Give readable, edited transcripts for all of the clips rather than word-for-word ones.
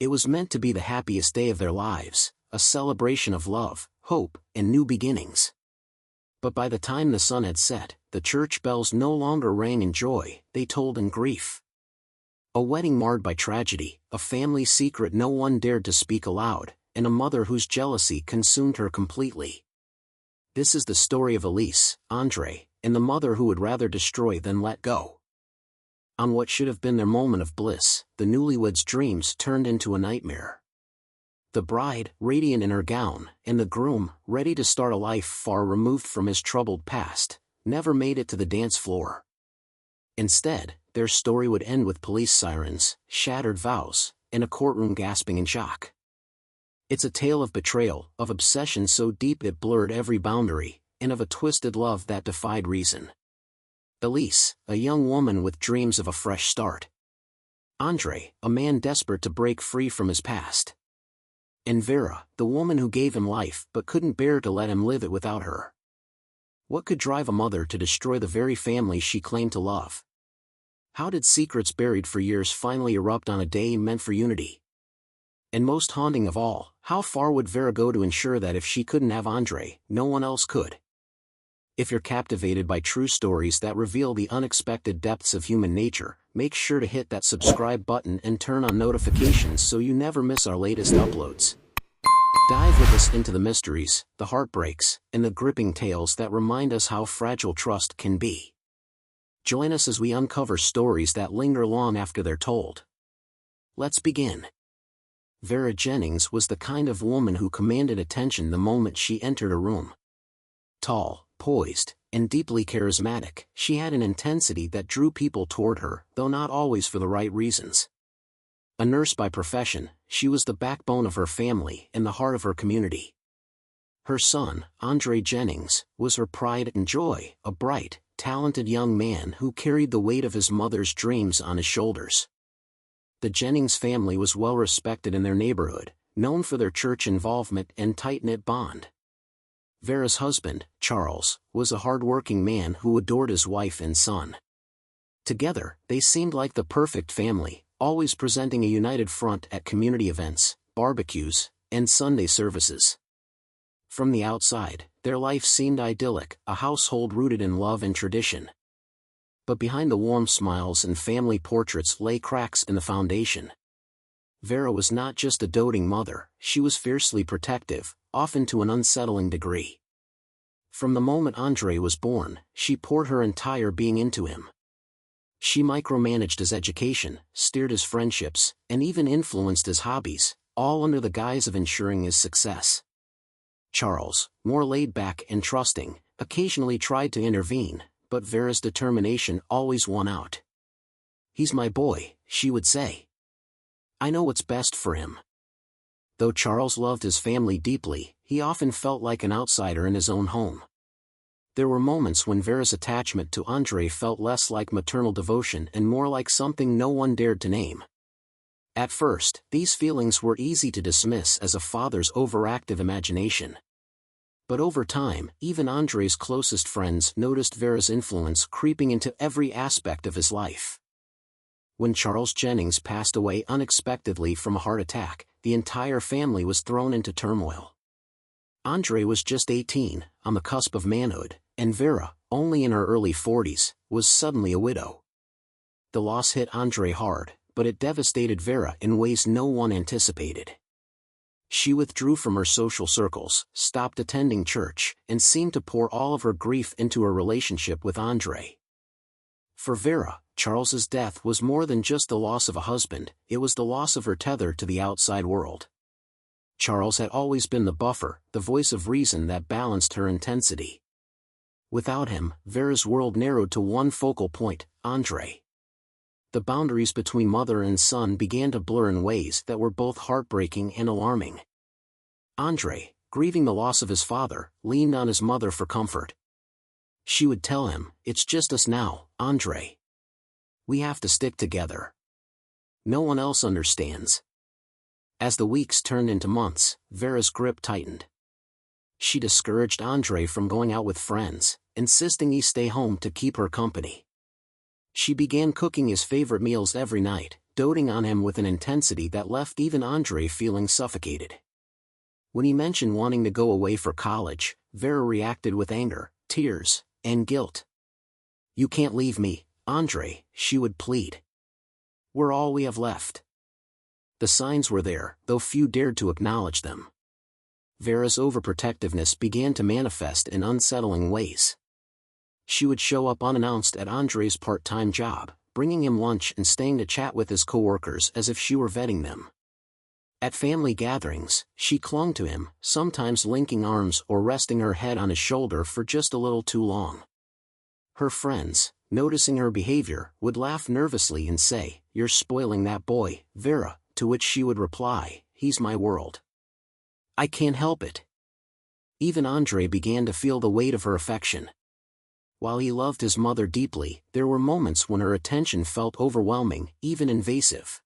It was meant to be the happiest day of their lives, a celebration of love, hope, and new beginnings. But by the time the sun had set, the church bells no longer rang in joy, they tolled in grief. A wedding marred by tragedy, a family secret no one dared to speak aloud, and a mother whose jealousy consumed her completely. This is the story of Elise, Andre, and the mother who would rather destroy than let go. On what should have been their moment of bliss, the newlyweds' dreams turned into a nightmare. The bride, radiant in her gown, and the groom, ready to start a life far removed from his troubled past, never made it to the dance floor. Instead, their story would end with police sirens, shattered vows, and a courtroom gasping in shock. It's a tale of betrayal, of obsession so deep it blurred every boundary, and of a twisted love that defied reason. Elise, a young woman with dreams of a fresh start. Andre, a man desperate to break free from his past. And Vera, the woman who gave him life but couldn't bear to let him live it without her. What could drive a mother to destroy the very family she claimed to love? How did secrets buried for years finally erupt on a day meant for unity? And most haunting of all, how far would Vera go to ensure that if she couldn't have Andre, no one else could? If you're captivated by true stories that reveal the unexpected depths of human nature, make sure to hit that subscribe button and turn on notifications so you never miss our latest uploads. Dive with us into the mysteries, the heartbreaks, and the gripping tales that remind us how fragile trust can be. Join us as we uncover stories that linger long after they're told. Let's begin. Vera Jennings was the kind of woman who commanded attention the moment she entered a room. Tall, poised, and deeply charismatic, she had an intensity that drew people toward her, though not always for the right reasons. A nurse by profession, she was the backbone of her family and the heart of her community. Her son, Andre Jennings, was her pride and joy, a bright, talented young man who carried the weight of his mother's dreams on his shoulders. The Jennings family was well respected in their neighborhood, known for their church involvement and tight-knit bond. Vera's husband, Charles, was a hard-working man who adored his wife and son. Together, they seemed like the perfect family, always presenting a united front at community events, barbecues, and Sunday services. From the outside, their life seemed idyllic, a household rooted in love and tradition. But behind the warm smiles and family portraits lay cracks in the foundation. Vera was not just a doting mother, she was fiercely protective, often to an unsettling degree. From the moment Andre was born, she poured her entire being into him. She micromanaged his education, steered his friendships, and even influenced his hobbies, all under the guise of ensuring his success. Charles, more laid back and trusting, occasionally tried to intervene, but Vera's determination always won out. "He's my boy," she would say. "I know what's best for him." Though Charles loved his family deeply, he often felt like an outsider in his own home. There were moments when Vera's attachment to Andre felt less like maternal devotion and more like something no one dared to name. At first, these feelings were easy to dismiss as a father's overactive imagination. But over time, even Andre's closest friends noticed Vera's influence creeping into every aspect of his life. When Charles Jennings passed away unexpectedly from a heart attack, the entire family was thrown into turmoil. Andre was just 18, on the cusp of manhood, and Vera, only in her early 40s, was suddenly a widow. The loss hit Andre hard, but it devastated Vera in ways no one anticipated. She withdrew from her social circles, stopped attending church, and seemed to pour all of her grief into her relationship with Andre. For Vera, Charles's death was more than just the loss of a husband, it was the loss of her tether to the outside world. Charles had always been the buffer, the voice of reason that balanced her intensity. Without him, Vera's world narrowed to one focal point, Andre. The boundaries between mother and son began to blur in ways that were both heartbreaking and alarming. Andre, grieving the loss of his father, leaned on his mother for comfort. She would tell him, "It's just us now, Andre. We have to stick together. No one else understands." As the weeks turned into months, Vera's grip tightened. She discouraged Andre from going out with friends, insisting he stay home to keep her company. She began cooking his favorite meals every night, doting on him with an intensity that left even Andre feeling suffocated. When he mentioned wanting to go away for college, Vera reacted with anger, tears, and guilt. "You can't leave me, Andre," she would plead. "We're all we have left." The signs were there, though few dared to acknowledge them. Vera's overprotectiveness began to manifest in unsettling ways. She would show up unannounced at Andre's part-time job, bringing him lunch and staying to chat with his coworkers as if she were vetting them. At family gatherings, she clung to him, sometimes linking arms or resting her head on his shoulder for just a little too long. Her friends, noticing her behavior, would laugh nervously and say, "You're spoiling that boy, Vera," to which she would reply, "He's my world. I can't help it." Even Andre began to feel the weight of her affection. While he loved his mother deeply, there were moments when her attention felt overwhelming, even invasive.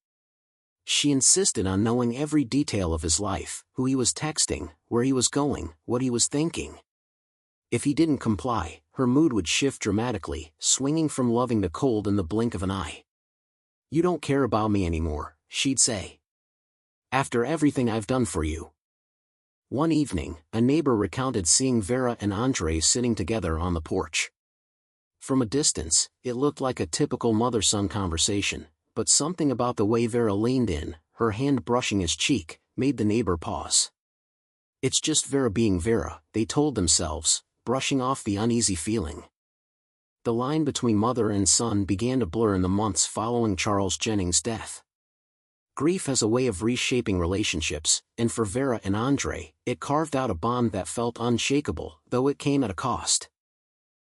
She insisted on knowing every detail of his life, who he was texting, where he was going, what he was thinking. If he didn't comply, her mood would shift dramatically, swinging from loving to cold in the blink of an eye. "You don't care about me anymore," she'd say. "After everything I've done for you." One evening, a neighbor recounted seeing Vera and Andre sitting together on the porch. From a distance, it looked like a typical mother-son conversation, but something about the way Vera leaned in, her hand brushing his cheek, made the neighbor pause. "It's just Vera being Vera," they told themselves, brushing off the uneasy feeling. The line between mother and son began to blur in the months following Charles Jennings' death. Grief has a way of reshaping relationships, and for Vera and Andre, it carved out a bond that felt unshakable, though it came at a cost.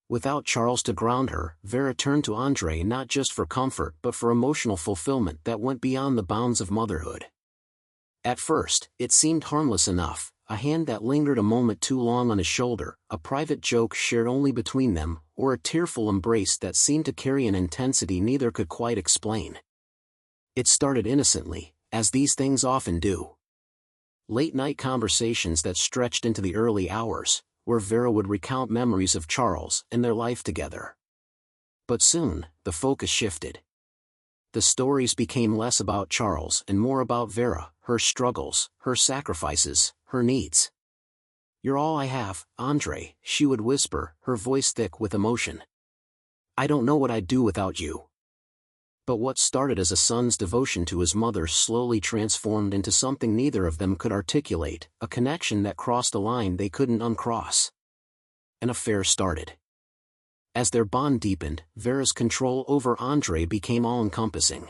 Without Charles to ground her, Vera turned to Andre not just for comfort but for emotional fulfillment that went beyond the bounds of motherhood. At first, it seemed harmless enough, a hand that lingered a moment too long on his shoulder, a private joke shared only between them, or a tearful embrace that seemed to carry an intensity neither could quite explain. It started innocently, as these things often do. Late-night conversations that stretched into the early hours, where Vera would recount memories of Charles and their life together. But soon, the focus shifted. The stories became less about Charles and more about Vera, her struggles, her sacrifices, her needs. "You're all I have, Andre," she would whisper, her voice thick with emotion. "I don't know what I'd do without you." But what started as a son's devotion to his mother slowly transformed into something neither of them could articulate, a connection that crossed a line they couldn't uncross. An affair started. As their bond deepened, Vera's control over Andre became all-encompassing.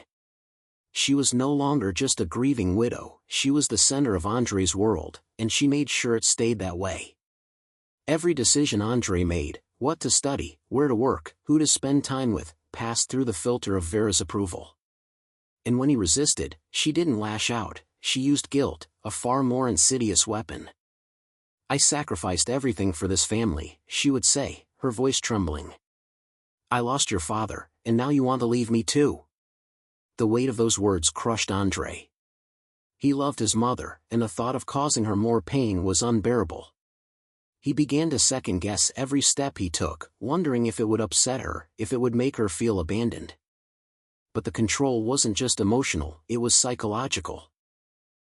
She was no longer just a grieving widow, she was the center of Andre's world, and she made sure it stayed that way. Every decision Andre made, what to study, where to work, who to spend time with, passed through the filter of Vera's approval. And when he resisted, she didn't lash out, she used guilt, a far more insidious weapon. "I sacrificed everything for this family," she would say, her voice trembling. "I lost your father, and now you want to leave me too." The weight of those words crushed Andre. He loved his mother, and the thought of causing her more pain was unbearable. He began to second-guess every step he took, wondering if it would upset her, if it would make her feel abandoned. But the control wasn't just emotional, it was psychological.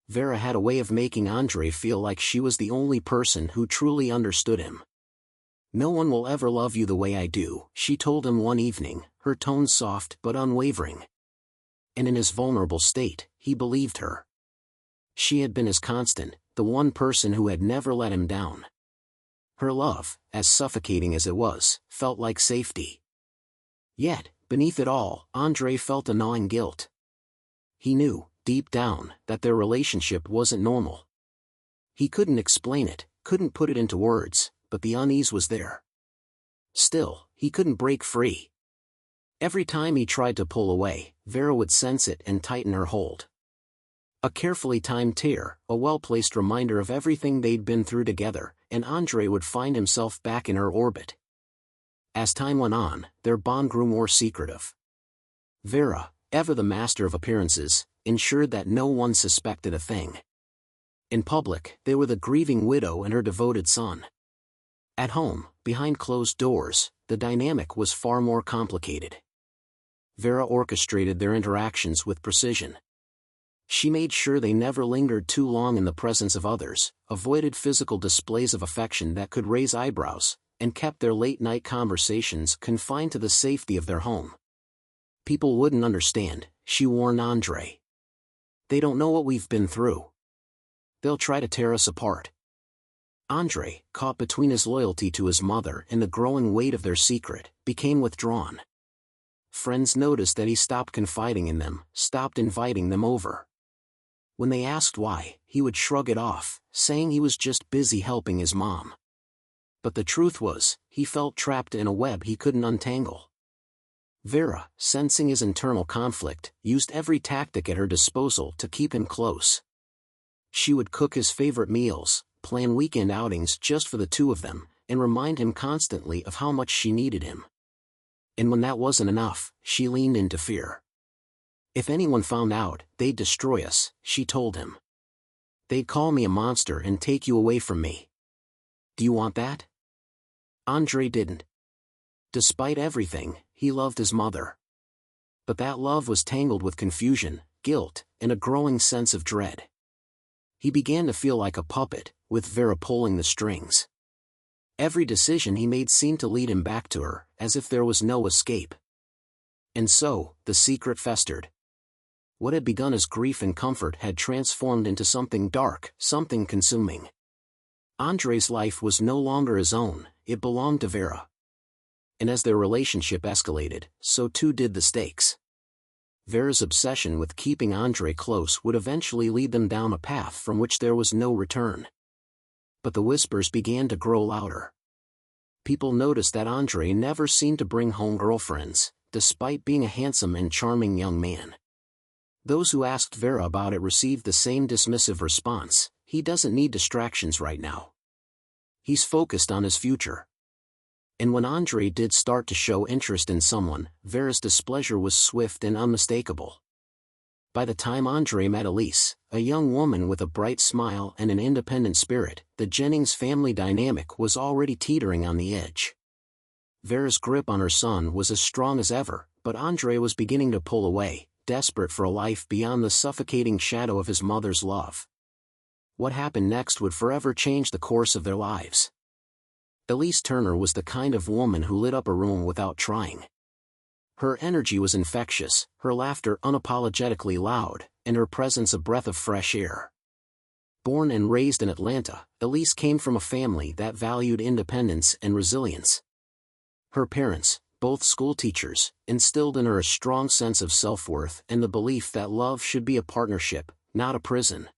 Vera had a way of making Andre feel like she was the only person who truly understood him. "No one will ever love you the way I do," she told him one evening, her tone soft but unwavering. And in his vulnerable state, he believed her. She had been his constant, the one person who had never let him down. Her love, as suffocating as it was, felt like safety. Yet, beneath it all, Andre felt a gnawing guilt. He knew, deep down, that their relationship wasn't normal. He couldn't explain it, couldn't put it into words, but the unease was there. Still, he couldn't break free. Every time he tried to pull away, Vera would sense it and tighten her hold. A carefully timed tear, a well-placed reminder of everything they'd been through together, and Andre would find himself back in her orbit. As time went on, their bond grew more secretive. Vera, ever the master of appearances, ensured that no one suspected a thing. In public, they were the grieving widow and her devoted son. At home, behind closed doors, the dynamic was far more complicated. Vera orchestrated their interactions with precision. She made sure they never lingered too long in the presence of others, avoided physical displays of affection that could raise eyebrows, and kept their late-night conversations confined to the safety of their home. "People wouldn't understand," she warned Andre. "They don't know what we've been through. They'll try to tear us apart." Andre, caught between his loyalty to his mother and the growing weight of their secret, became withdrawn. Friends noticed that he stopped confiding in them, stopped inviting them over. When they asked why, he would shrug it off, saying he was just busy helping his mom. But the truth was, he felt trapped in a web he couldn't untangle. Vera, sensing his internal conflict, used every tactic at her disposal to keep him close. She would cook his favorite meals, plan weekend outings just for the two of them, and remind him constantly of how much she needed him. And when that wasn't enough, she leaned into fear. "If anyone found out, they'd destroy us," she told him. "They'd call me a monster and take you away from me. Do you want that?" Andre didn't. Despite everything, he loved his mother. But that love was tangled with confusion, guilt, and a growing sense of dread. He began to feel like a puppet, with Vera pulling the strings. Every decision he made seemed to lead him back to her, as if there was no escape. And so, the secret festered. What had begun as grief and comfort had transformed into something dark, something consuming. Andre's life was no longer his own, it belonged to Vera. And as their relationship escalated, so too did the stakes. Vera's obsession with keeping Andre close would eventually lead them down a path from which there was no return. But the whispers began to grow louder. People noticed that Andre never seemed to bring home girlfriends, despite being a handsome and charming young man. Those who asked Vera about it received the same dismissive response: "He doesn't need distractions right now. He's focused on his future." And when Andre did start to show interest in someone, Vera's displeasure was swift and unmistakable. By the time Andre met Elise, a young woman with a bright smile and an independent spirit, the Jennings family dynamic was already teetering on the edge. Vera's grip on her son was as strong as ever, but Andre was beginning to pull away, desperate for a life beyond the suffocating shadow of his mother's love. What happened next would forever change the course of their lives. Elise Turner was the kind of woman who lit up a room without trying. Her energy was infectious, her laughter unapologetically loud, and her presence a breath of fresh air. Born and raised in Atlanta, Elise came from a family that valued independence and resilience. Her parents, both schoolteachers, instilled in her a strong sense of self-worth and the belief that love should be a partnership, not a prison.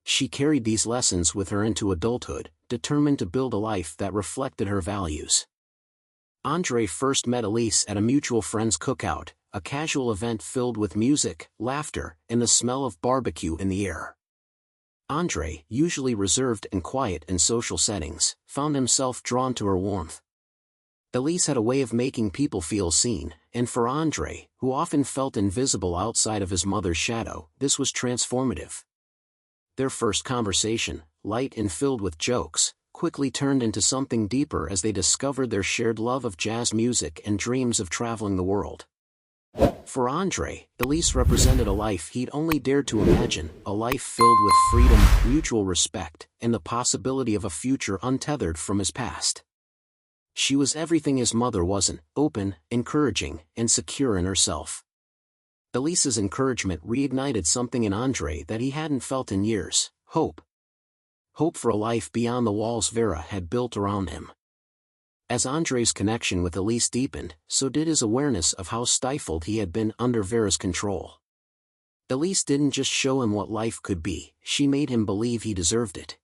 She carried these lessons with her into adulthood, determined to build a life that reflected her values. Andre first met Elise at a mutual friend's cookout, a casual event filled with music, laughter, and the smell of barbecue in the air. Andre, usually reserved and quiet in social settings, found himself drawn to her warmth. Elise had a way of making people feel seen, and for Andre, who often felt invisible outside of his mother's shadow, this was transformative. Their first conversation, light and filled with jokes, quickly turned into something deeper as they discovered their shared love of jazz music and dreams of traveling the world. For Andre, Elise represented a life he'd only dared to imagine, a life filled with freedom, mutual respect, and the possibility of a future untethered from his past. She was everything his mother wasn't: open, encouraging, and secure in herself. Elise's encouragement reignited something in Andre that he hadn't felt in years: hope. Hope for a life beyond the walls Vera had built around him. As Andre's connection with Elise deepened, so did his awareness of how stifled he had been under Vera's control. Elise didn't just show him what life could be, she made him believe he deserved it.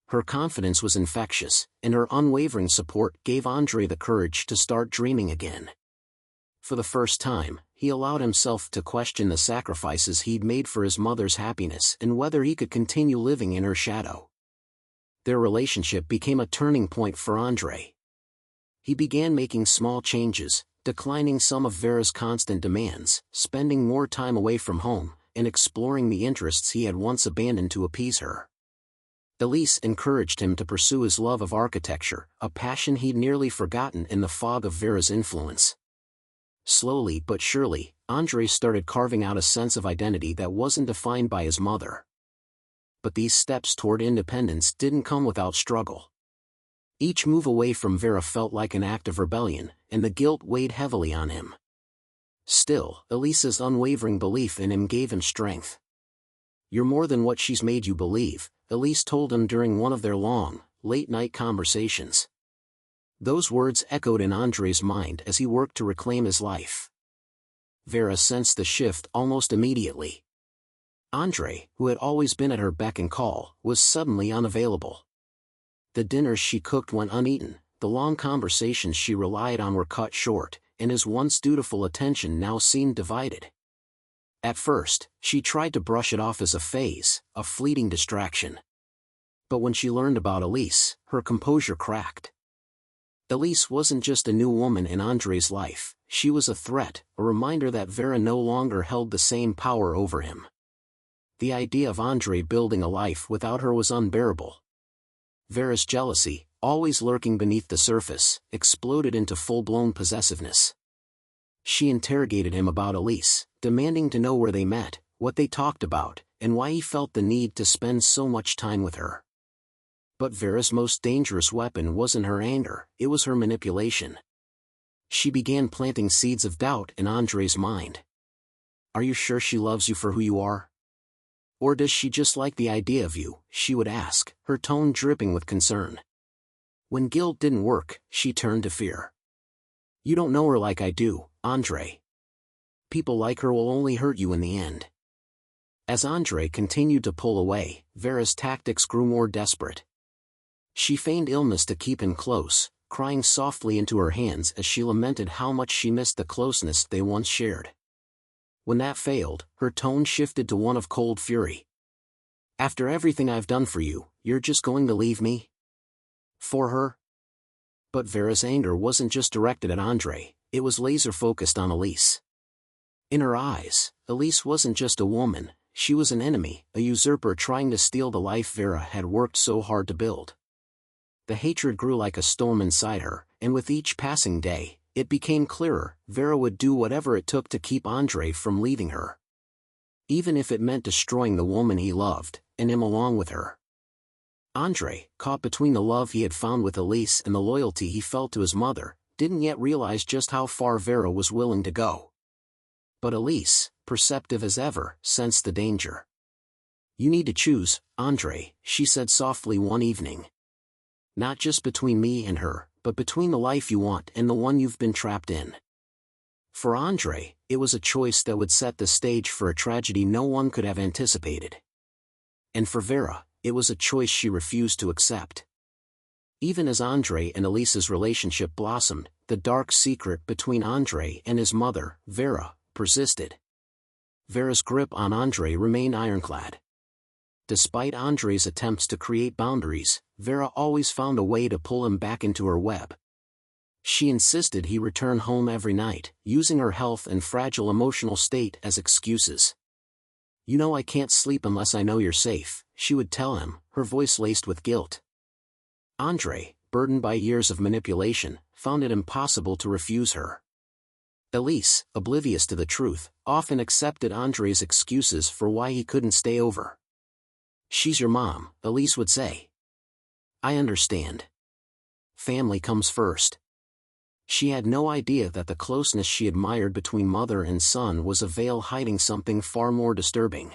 Her confidence was infectious, and her unwavering support gave Andre the courage to start dreaming again. For the first time, he allowed himself to question the sacrifices he'd made for his mother's happiness and whether he could continue living in her shadow. Their relationship became a turning point for Andre. He began making small changes, declining some of Vera's constant demands, spending more time away from home, and exploring the interests he had once abandoned to appease her. Elise encouraged him to pursue his love of architecture, a passion he'd nearly forgotten in the fog of Vera's influence. Slowly but surely, Andre started carving out a sense of identity that wasn't defined by his mother. But these steps toward independence didn't come without struggle. Each move away from Vera felt like an act of rebellion, and the guilt weighed heavily on him. Still, Elisa's unwavering belief in him gave him strength. "You're more than what she's made you believe," Elise told him during one of their long, late-night conversations. Those words echoed in Andre's mind as he worked to reclaim his life. Vera sensed the shift almost immediately. Andre, who had always been at her beck and call, was suddenly unavailable. The dinners she cooked went uneaten, the long conversations she relied on were cut short, and his once dutiful attention now seemed divided. At first, she tried to brush it off as a phase, a fleeting distraction. But when she learned about Elise, her composure cracked. Elise wasn't just a new woman in Andre's life, she was a threat, a reminder that Vera no longer held the same power over him. The idea of Andre building a life without her was unbearable. Vera's jealousy, always lurking beneath the surface, exploded into full-blown possessiveness. She interrogated him about Elise, demanding to know where they met, what they talked about, and why he felt the need to spend so much time with her. But Vera's most dangerous weapon wasn't her anger, it was her manipulation. She began planting seeds of doubt in Andre's mind. "Are you sure she loves you for who you are? Or does she just like the idea of you?" she would ask, her tone dripping with concern. When guilt didn't work, she turned to fear. "You don't know her like I do, Andre. People like her will only hurt you in the end." As Andre continued to pull away, Vera's tactics grew more desperate. She feigned illness to keep him close, crying softly into her hands as she lamented how much she missed the closeness they once shared. When that failed, her tone shifted to one of cold fury. "After everything I've done for you, you're just going to leave me? For her?" But Vera's anger wasn't just directed at Andre, it was laser-focused on Elise. In her eyes, Elise wasn't just a woman, she was an enemy, a usurper trying to steal the life Vera had worked so hard to build. The hatred grew like a storm inside her, and with each passing day, it became clearer, Vera would do whatever it took to keep Andre from leaving her. Even if it meant destroying the woman he loved, and him along with her. Andre, caught between the love he had found with Elise and the loyalty he felt to his mother, didn't yet realize just how far Vera was willing to go. But Elise, perceptive as ever, sensed the danger. "You need to choose, Andre," she said softly one evening. "Not just between me and her, but between the life you want and the one you've been trapped in." For Andre, it was a choice that would set the stage for a tragedy no one could have anticipated. And for Vera, it was a choice she refused to accept. Even as Andre and Elise's relationship blossomed, the dark secret between Andre and his mother, Vera, persisted. Vera's grip on Andre remained ironclad. Despite Andre's attempts to create boundaries, Vera always found a way to pull him back into her web. She insisted he return home every night, using her health and fragile emotional state as excuses. "You know I can't sleep unless I know you're safe," she would tell him, her voice laced with guilt. Andre, burdened by years of manipulation, found it impossible to refuse her. Elise, oblivious to the truth, often accepted Andre's excuses for why he couldn't stay over. "She's your mom," Elise would say. "I understand. Family comes first." She had no idea that the closeness she admired between mother and son was a veil hiding something far more disturbing.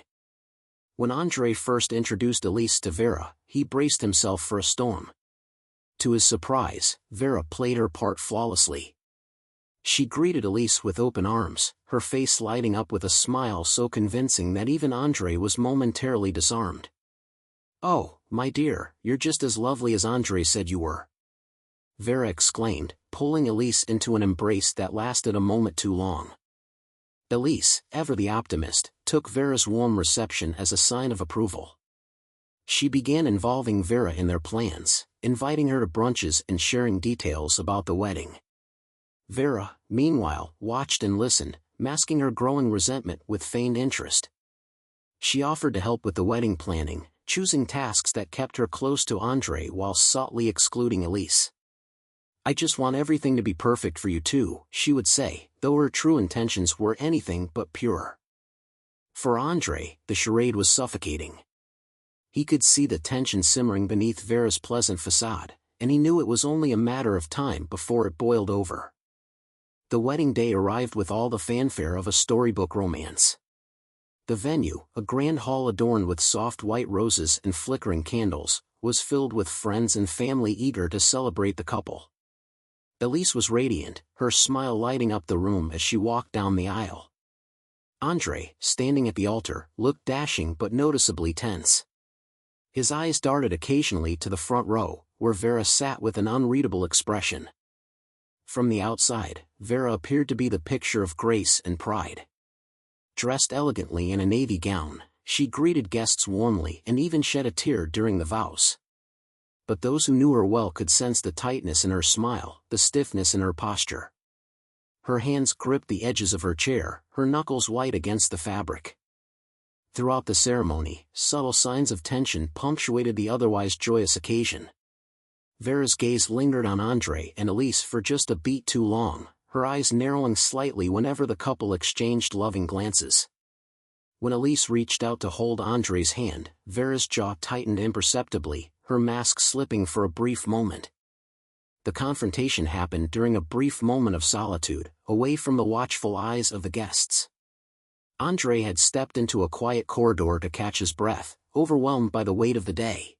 When Andre first introduced Elise to Vera, he braced himself for a storm. To his surprise, Vera played her part flawlessly. She greeted Elise with open arms, her face lighting up with a smile so convincing that even Andre was momentarily disarmed. "Oh, my dear, you're just as lovely as Andre said you were," Vera exclaimed, pulling Elise into an embrace that lasted a moment too long. Elise, ever the optimist, took Vera's warm reception as a sign of approval. She began involving Vera in their plans, inviting her to brunches and sharing details about the wedding. Vera, meanwhile, watched and listened, masking her growing resentment with feigned interest. She offered to help with the wedding planning, choosing tasks that kept her close to Andre while subtly excluding Elise. "I just want everything to be perfect for you too," she would say, though her true intentions were anything but pure. For Andre, the charade was suffocating. He could see the tension simmering beneath Vera's pleasant facade, and he knew it was only a matter of time before it boiled over. The wedding day arrived with all the fanfare of a storybook romance. The venue, a grand hall adorned with soft white roses and flickering candles, was filled with friends and family eager to celebrate the couple. Elise was radiant, her smile lighting up the room as she walked down the aisle. Andre, standing at the altar, looked dashing but noticeably tense. His eyes darted occasionally to the front row, where Vera sat with an unreadable expression. From the outside, Vera appeared to be the picture of grace and pride. Dressed elegantly in a navy gown, she greeted guests warmly and even shed a tear during the vows. But those who knew her well could sense the tightness in her smile, the stiffness in her posture. Her hands gripped the edges of her chair, her knuckles white against the fabric. Throughout the ceremony, subtle signs of tension punctuated the otherwise joyous occasion. Vera's gaze lingered on Andre and Elise for just a beat too long, her eyes narrowing slightly whenever the couple exchanged loving glances. When Elise reached out to hold Andre's hand, Vera's jaw tightened imperceptibly, her mask slipping for a brief moment. The confrontation happened during a brief moment of solitude, away from the watchful eyes of the guests. Andre had stepped into a quiet corridor to catch his breath, overwhelmed by the weight of the day.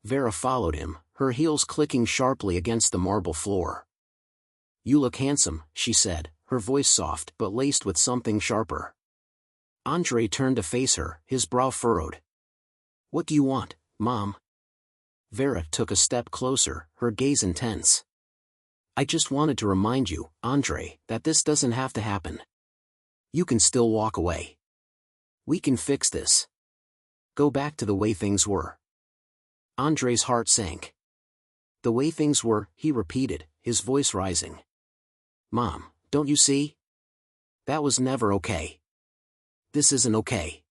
Vera followed him, her heels clicking sharply against the marble floor. "You look handsome," she said, her voice soft but laced with something sharper. Andre turned to face her, his brow furrowed. "What do you want, Mom?" Vera took a step closer, her gaze intense. "I just wanted to remind you, Andre, that this doesn't have to happen. You can still walk away. We can fix this. Go back to the way things were." Andre's heart sank. "The way things were," he repeated, his voice rising. "Mom, don't you see? That was never okay. This isn't okay."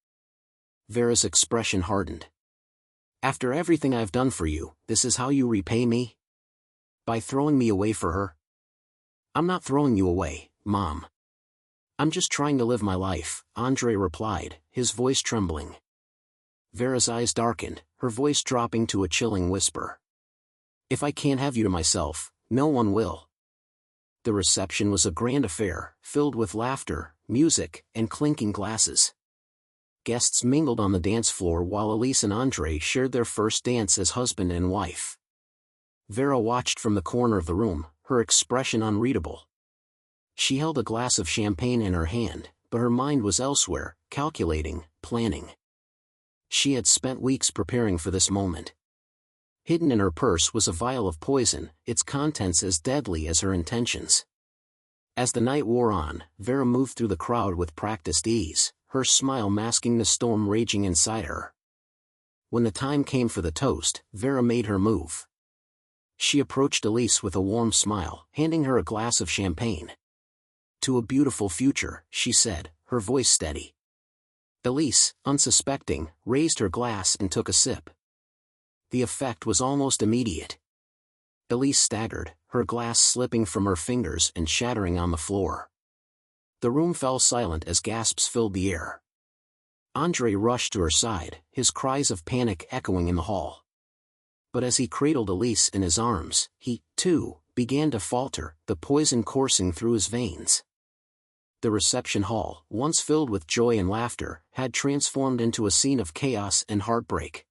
Vera's expression hardened. "After everything I've done for you, this is how you repay me? By throwing me away for her?" "I'm not throwing you away, Mom. I'm just trying to live my life," Andre replied, his voice trembling. Vera's eyes darkened, her voice dropping to a chilling whisper. "If I can't have you to myself, no one will." The reception was a grand affair, filled with laughter, music, and clinking glasses. Guests mingled on the dance floor while Elise and Andre shared their first dance as husband and wife. Vera watched from the corner of the room, her expression unreadable. She held a glass of champagne in her hand, but her mind was elsewhere, calculating, planning. She had spent weeks preparing for this moment. Hidden in her purse was a vial of poison, its contents as deadly as her intentions. As the night wore on, Vera moved through the crowd with practiced ease, her smile masking the storm raging inside her. When the time came for the toast, Vera made her move. She approached Elise with a warm smile, handing her a glass of champagne. "To a beautiful future," she said, her voice steady. Elise, unsuspecting, raised her glass and took a sip. The effect was almost immediate. Elise staggered, her glass slipping from her fingers and shattering on the floor. The room fell silent as gasps filled the air. Andre rushed to her side, his cries of panic echoing in the hall. But as he cradled Elise in his arms, he, too, began to falter, the poison coursing through his veins. The reception hall, once filled with joy and laughter, had transformed into a scene of chaos and heartbreak.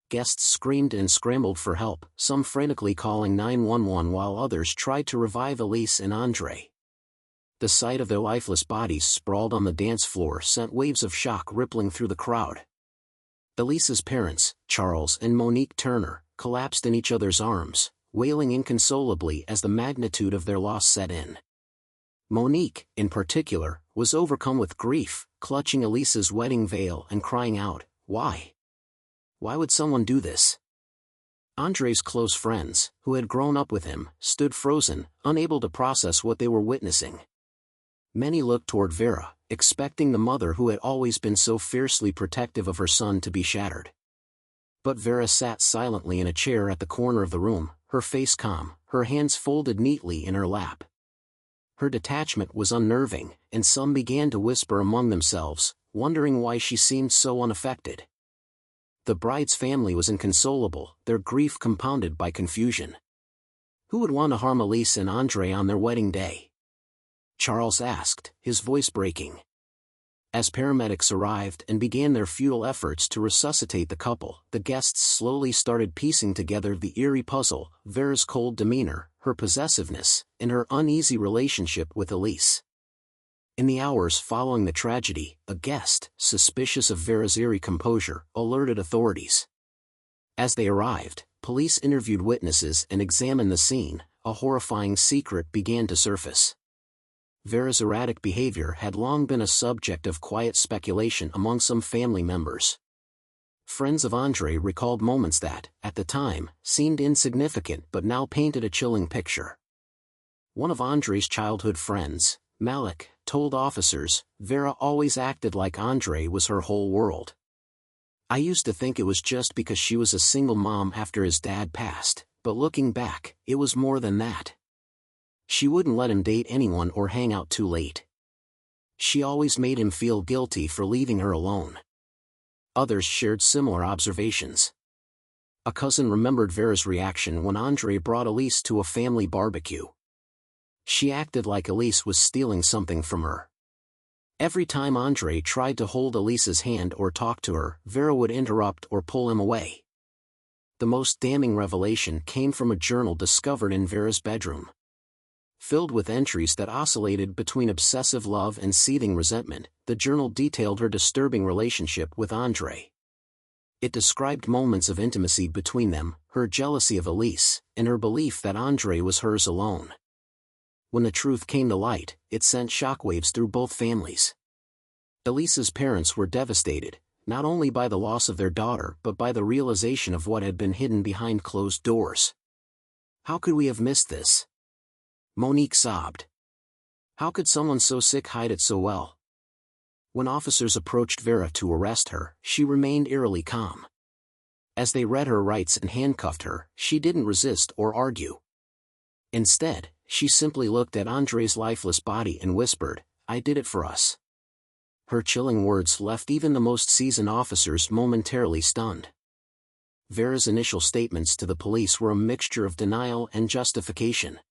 Guests screamed and scrambled for help, some frantically calling 911 while others tried to revive Elise and Andre. The sight of their lifeless bodies sprawled on the dance floor sent waves of shock rippling through the crowd. Elise's parents, Charles and Monique Turner, collapsed in each other's arms, wailing inconsolably as the magnitude of their loss set in. Monique, in particular, was overcome with grief, clutching Elise's wedding veil and crying out, "Why? Why would someone do this?" Andre's close friends, who had grown up with him, stood frozen, unable to process what they were witnessing. Many looked toward Vera, expecting the mother who had always been so fiercely protective of her son to be shattered. But Vera sat silently in a chair at the corner of the room, her face calm, her hands folded neatly in her lap. Her detachment was unnerving, and some began to whisper among themselves, wondering why she seemed so unaffected. The bride's family was inconsolable, their grief compounded by confusion. Who would want to harm Elise and Andre on their wedding day? Charles asked, his voice breaking. As paramedics arrived and began their futile efforts to resuscitate the couple, the guests slowly started piecing together the eerie puzzle: Vera's cold demeanor, her possessiveness, and her uneasy relationship with Elise. In the hours following the tragedy, a guest, suspicious of Vera's eerie composure, alerted authorities. As they arrived, police interviewed witnesses and examined the scene. A horrifying secret began to surface. Vera's erratic behavior had long been a subject of quiet speculation among some family members. Friends of Andre recalled moments that, at the time, seemed insignificant but now painted a chilling picture. One of Andre's childhood friends, Malik, told officers, "Vera always acted like Andre was her whole world. I used to think it was just because she was a single mom after his dad passed, but looking back, it was more than that. She wouldn't let him date anyone or hang out too late. She always made him feel guilty for leaving her alone." Others shared similar observations. A cousin remembered Vera's reaction when Andre brought Elise to a family barbecue. She acted like Elise was stealing something from her. Every time Andre tried to hold Elise's hand or talk to her, Vera would interrupt or pull him away. The most damning revelation came from a journal discovered in Vera's bedroom. Filled with entries that oscillated between obsessive love and seething resentment, the journal detailed her disturbing relationship with Andre. It described moments of intimacy between them, her jealousy of Elise, and her belief that Andre was hers alone. When the truth came to light, it sent shockwaves through both families. Elise's parents were devastated, not only by the loss of their daughter but by the realization of what had been hidden behind closed doors. "How could we have missed this?" Monique sobbed. "How could someone so sick hide it so well?" When officers approached Vera to arrest her, she remained eerily calm. As they read her rights and handcuffed her, she didn't resist or argue. Instead, she simply looked at Andre's lifeless body and whispered, "I did it for us." Her chilling words left even the most seasoned officers momentarily stunned. Vera's initial statements to the police were a mixture of denial and justification.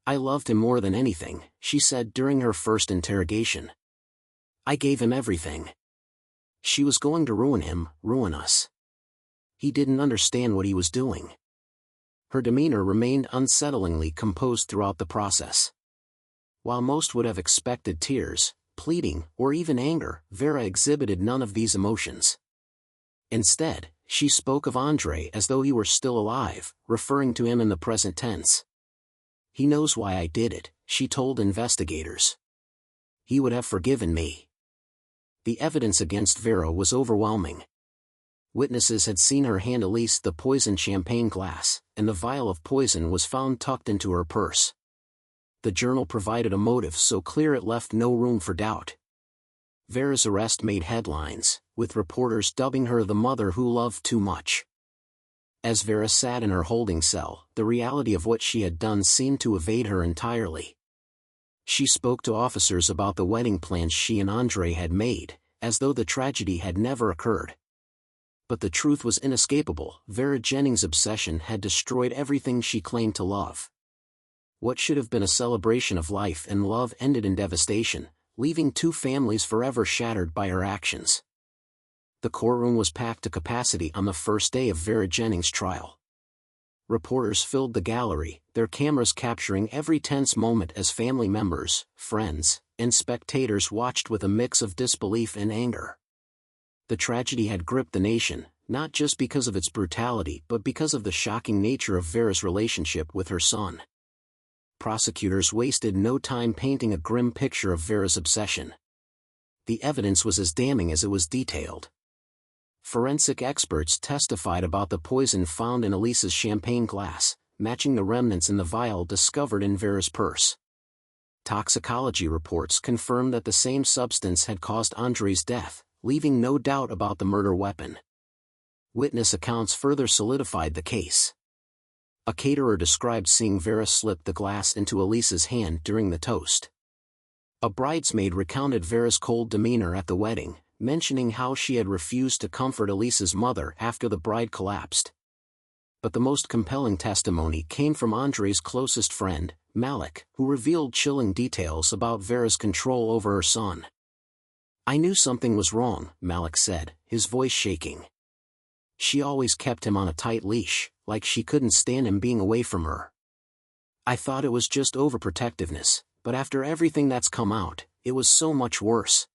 "I loved him more than anything," she said during her first interrogation. "I gave him everything. She was going to ruin him, ruin us. He didn't understand what he was doing." Her demeanor remained unsettlingly composed throughout the process. While most would have expected tears, pleading, or even anger, Vera exhibited none of these emotions. Instead, she spoke of Andre as though he were still alive, referring to him in the present tense. "He knows why I did it," she told investigators. "He would have forgiven me." The evidence against Vera was overwhelming. Witnesses had seen her hand Elise the poisoned champagne glass, and the vial of poison was found tucked into her purse. The journal provided a motive so clear it left no room for doubt. Vera's arrest made headlines, with reporters dubbing her the mother who loved too much. As Vera sat in her holding cell, the reality of what she had done seemed to evade her entirely. She spoke to officers about the wedding plans she and Andre had made, as though the tragedy had never occurred. But the truth was inescapable: Vera Jennings' obsession had destroyed everything she claimed to love. What should have been a celebration of life and love ended in devastation, leaving two families forever shattered by her actions. The courtroom was packed to capacity on the first day of Vera Jennings' trial. Reporters filled the gallery, their cameras capturing every tense moment as family members, friends, and spectators watched with a mix of disbelief and anger. The tragedy had gripped the nation, not just because of its brutality but because of the shocking nature of Vera's relationship with her son. Prosecutors wasted no time painting a grim picture of Vera's obsession. The evidence was as damning as it was detailed. Forensic experts testified about the poison found in Elise's champagne glass, matching the remnants in the vial discovered in Vera's purse. Toxicology reports confirmed that the same substance had caused Andre's death, leaving no doubt about the murder weapon. Witness accounts further solidified the case. A caterer described seeing Vera slip the glass into Elisa's hand during the toast. A bridesmaid recounted Vera's cold demeanor at the wedding, mentioning how she had refused to comfort Elisa's mother after the bride collapsed. But the most compelling testimony came from Andrei's closest friend, Malik, who revealed chilling details about Vera's control over her son. "I knew something was wrong," Malik said, his voice shaking. "She always kept him on a tight leash, like she couldn't stand him being away from her. I thought it was just overprotectiveness, but after everything that's come out, it was so much worse."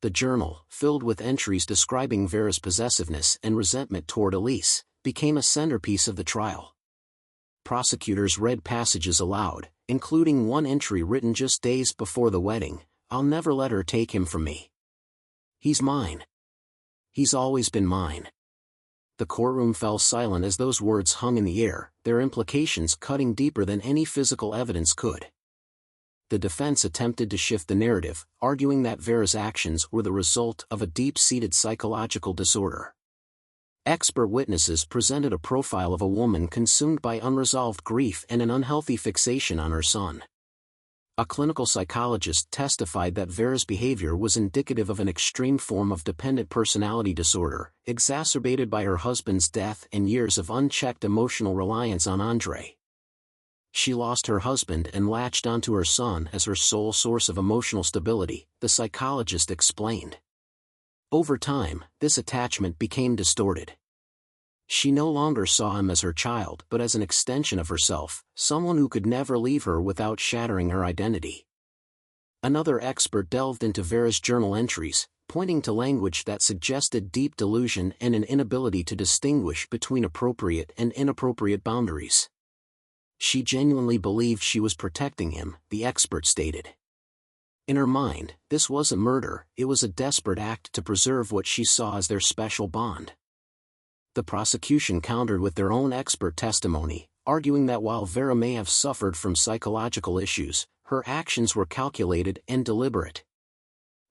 The journal, filled with entries describing Vera's possessiveness and resentment toward Elise, became a centerpiece of the trial. Prosecutors read passages aloud, including one entry written just days before the wedding: "I'll never let her take him from me. He's mine. He's always been mine." The courtroom fell silent as those words hung in the air, their implications cutting deeper than any physical evidence could. The defense attempted to shift the narrative, arguing that Vera's actions were the result of a deep-seated psychological disorder. Expert witnesses presented a profile of a woman consumed by unresolved grief and an unhealthy fixation on her son. A clinical psychologist testified that Vera's behavior was indicative of an extreme form of dependent personality disorder, exacerbated by her husband's death and years of unchecked emotional reliance on Andrei. She lost her husband and latched onto her son as her sole source of emotional stability, the psychologist explained. Over time, this attachment became distorted. She no longer saw him as her child but as an extension of herself, someone who could never leave her without shattering her identity. Another expert delved into Vera's journal entries, pointing to language that suggested deep delusion and an inability to distinguish between appropriate and inappropriate boundaries. She genuinely believed she was protecting him, the expert stated. In her mind, this wasn't murder, it was a desperate act to preserve what she saw as their special bond. The prosecution countered with their own expert testimony, arguing that while Vera may have suffered from psychological issues, her actions were calculated and deliberate.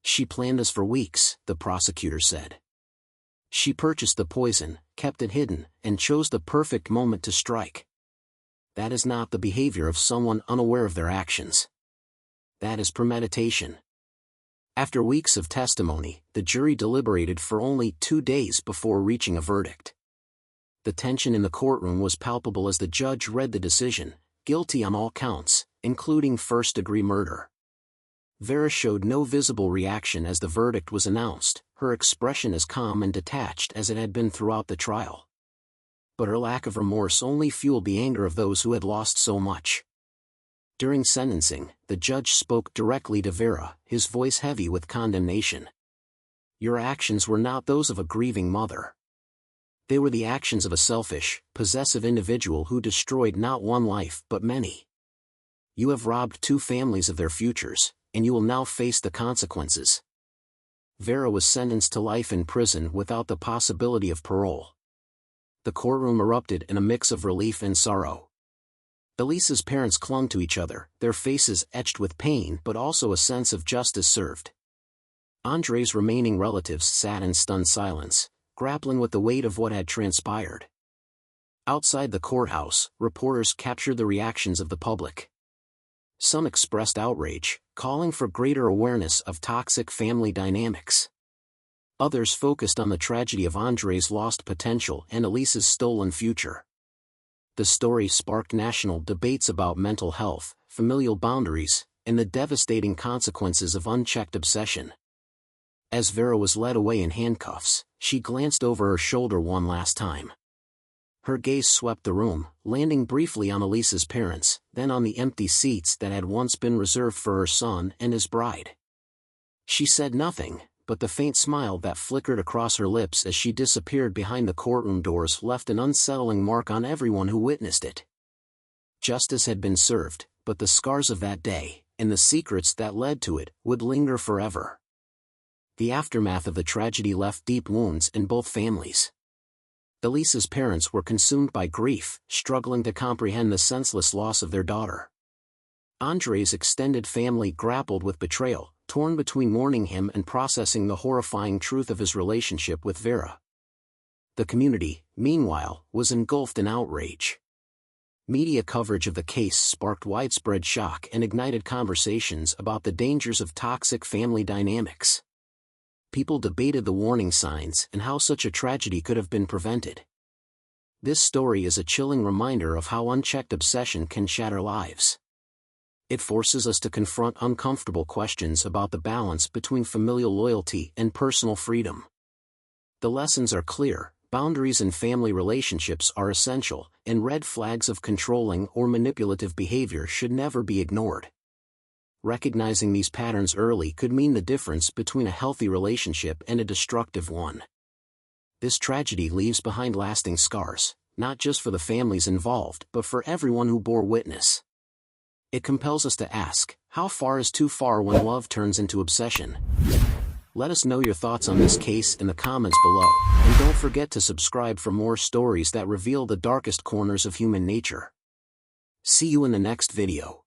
"She planned this for weeks," the prosecutor said. "She purchased the poison, kept it hidden, and chose the perfect moment to strike. That is not the behavior of someone unaware of their actions. That is premeditation." After weeks of testimony, the jury deliberated for only 2 days before reaching a verdict. The tension in the courtroom was palpable as the judge read the decision: guilty on all counts, including first-degree murder. Vera showed no visible reaction as the verdict was announced, her expression as calm and detached as it had been throughout the trial. But her lack of remorse only fueled the anger of those who had lost so much. During sentencing, the judge spoke directly to Vera, his voice heavy with condemnation. "Your actions were not those of a grieving mother. They were the actions of a selfish, possessive individual who destroyed not one life but many. You have robbed 2 families of their futures, and you will now face the consequences." Vera was sentenced to life in prison without the possibility of parole. The courtroom erupted in a mix of relief and sorrow. Elisa's parents clung to each other, their faces etched with pain but also a sense of justice served. Andrei's remaining relatives sat in stunned silence, grappling with the weight of what had transpired. Outside the courthouse, reporters captured the reactions of the public. Some expressed outrage, calling for greater awareness of toxic family dynamics. Others focused on the tragedy of Andrei's lost potential and Elisa's stolen future. The story sparked national debates about mental health, familial boundaries, and the devastating consequences of unchecked obsession. As Vera was led away in handcuffs, she glanced over her shoulder one last time. Her gaze swept the room, landing briefly on Elisa's parents, then on the empty seats that had once been reserved for her son and his bride. She said nothing, but the faint smile that flickered across her lips as she disappeared behind the courtroom doors left an unsettling mark on everyone who witnessed it. Justice had been served, but the scars of that day, and the secrets that led to it, would linger forever. The aftermath of the tragedy left deep wounds in both families. Elisa's parents were consumed by grief, struggling to comprehend the senseless loss of their daughter. Andrei's extended family grappled with betrayal, torn between mourning him and processing the horrifying truth of his relationship with Vera. The community, meanwhile, was engulfed in outrage. Media coverage of the case sparked widespread shock and ignited conversations about the dangers of toxic family dynamics. People debated the warning signs and how such a tragedy could have been prevented. This story is a chilling reminder of how unchecked obsession can shatter lives. It forces us to confront uncomfortable questions about the balance between familial loyalty and personal freedom. The lessons are clear: boundaries in family relationships are essential, and red flags of controlling or manipulative behavior should never be ignored. Recognizing these patterns early could mean the difference between a healthy relationship and a destructive one. This tragedy leaves behind lasting scars, not just for the families involved but for everyone who bore witness. It compels us to ask, how far is too far when love turns into obsession? Let us know your thoughts on this case in the comments below, and don't forget to subscribe for more stories that reveal the darkest corners of human nature. See you in the next video.